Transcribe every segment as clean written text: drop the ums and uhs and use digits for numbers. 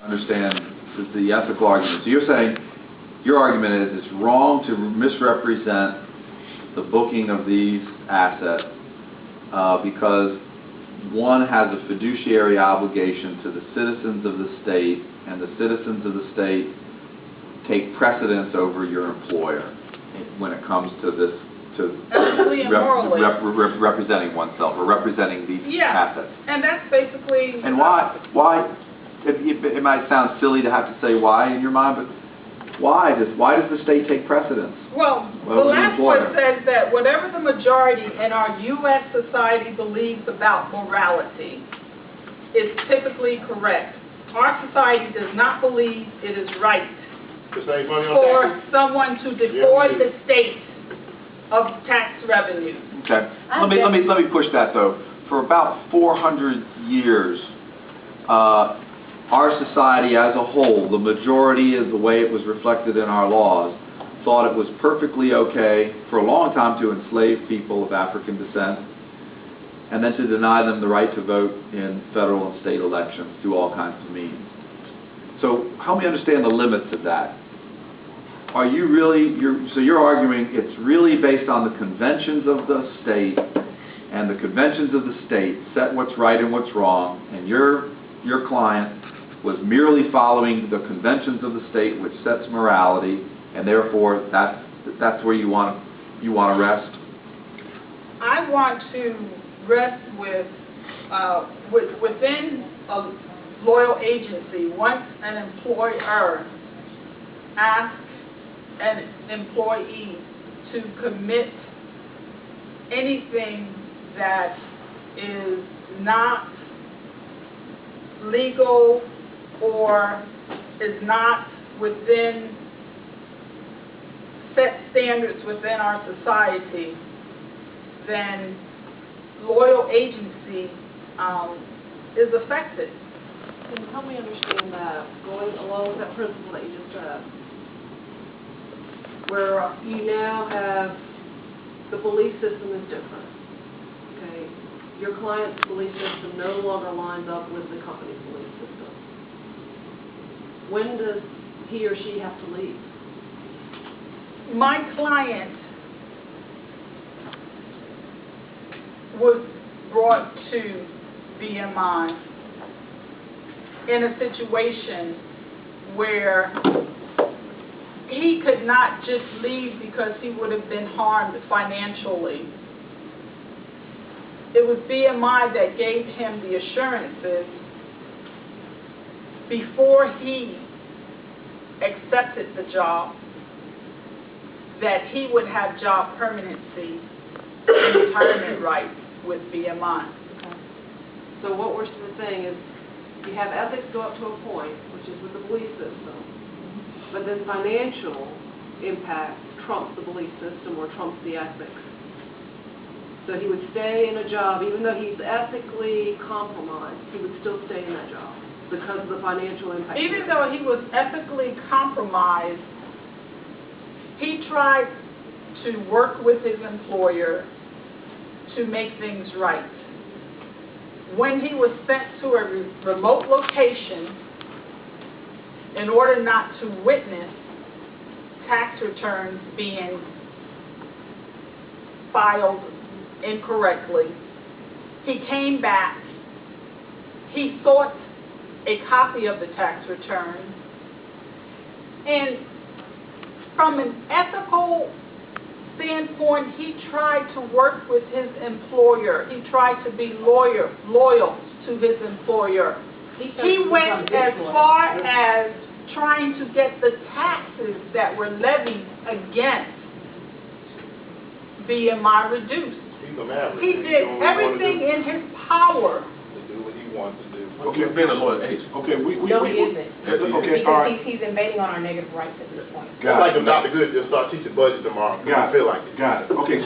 understand the ethical argument. So you're saying your argument is it's wrong to misrepresent the booking of these assets because one has a fiduciary obligation to the citizens of the state, and the citizens of the state take precedence over your employer when it comes to this, to representing oneself or representing these assets. And that's basically... And why, it might sound silly to have to say why in your mind, but why does the state take precedence? Well, the last one says that whatever the majority in our U.S. society believes about morality is typically correct. Our society does not believe it is right for someone to defraud the state of tax revenue. Okay. Let me push that though. For about 400 years, our society as a whole, the majority is the way it was reflected in our laws, thought it was perfectly okay for a long time to enslave people of African descent and then to deny them the right to vote in federal and state elections through all kinds of means. So help me understand the limits of that. Are you really, so you're arguing it's really based on the conventions of the state, and the conventions of the state set what's right and what's wrong, and your client was merely following the conventions of the state, which sets morality, and therefore that's where you want to rest? I want to rest with within a loyal agency. Once an employer asks an employee to commit anything that is not legal or is not within set standards within our society, then loyal agency is affected. Can you help me understand that, going along with that principle that you just said, where you now have the belief system is different, okay? Your client's belief system no longer lines up with the company's belief system. When does he or she have to leave? My client was brought to BMI in a situation where he could not just leave because he would have been harmed financially. It was BMI that gave him the assurances before he accepted the job that he would have job permanency and retirement rights with BMI. Okay. So what we're saying is you have ethics go up to a point, which is with the belief system, but then financial impact trumps the belief system or trumps the ethics. So he would stay in a job, even though he's ethically compromised, he would still stay in that job because of the financial impact. Even though he was ethically compromised, he tried to work with his employer to make things right. When he was sent to a remote location in order not to witness tax returns being filed incorrectly, he came back, he sought a copy of the tax return, and from an ethical standpoint, he tried to work with his employer. He tried to be loyal to his employer. He went as far as trying to get the taxes that were levied against BMI reduced. He did everything in his power to do what he wanted to do. Okay, being a loyal agent. Okay, we No, he isn't. Okay, because all right. he's invading on our negative rights at this point. It's like if Dr. Good just start teaching budget tomorrow. Got I feel like it. Got it. Okay,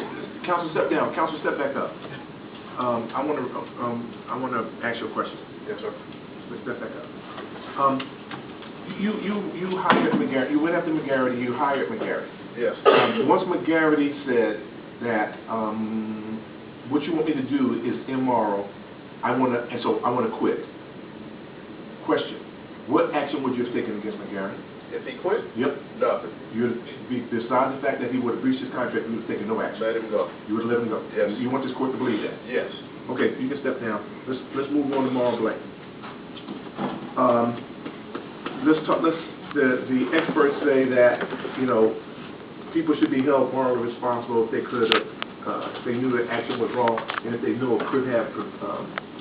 Council, step down. Council, step back up. I want to ask you a question. Yes, sir. Let's step back up. You hired McGarity. You went after McGarity. You hired McGarity. Yes. Once McGarity said that what you want me to do is immoral, I want to quit. Question: what action would you have taken against McGarry? If he quit, Yep. nothing. You would, besides the fact that he would have breached his contract, you would have taken no action. Let him go. You would have let him go. Yes. You want this court to believe that? Yes. Okay, you can step down. Let's move on to Maureen Blake. The experts say that, you know, people should be held morally responsible if they could have, if they knew that action was wrong, and if they knew it could have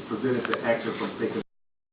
prevented the action from taking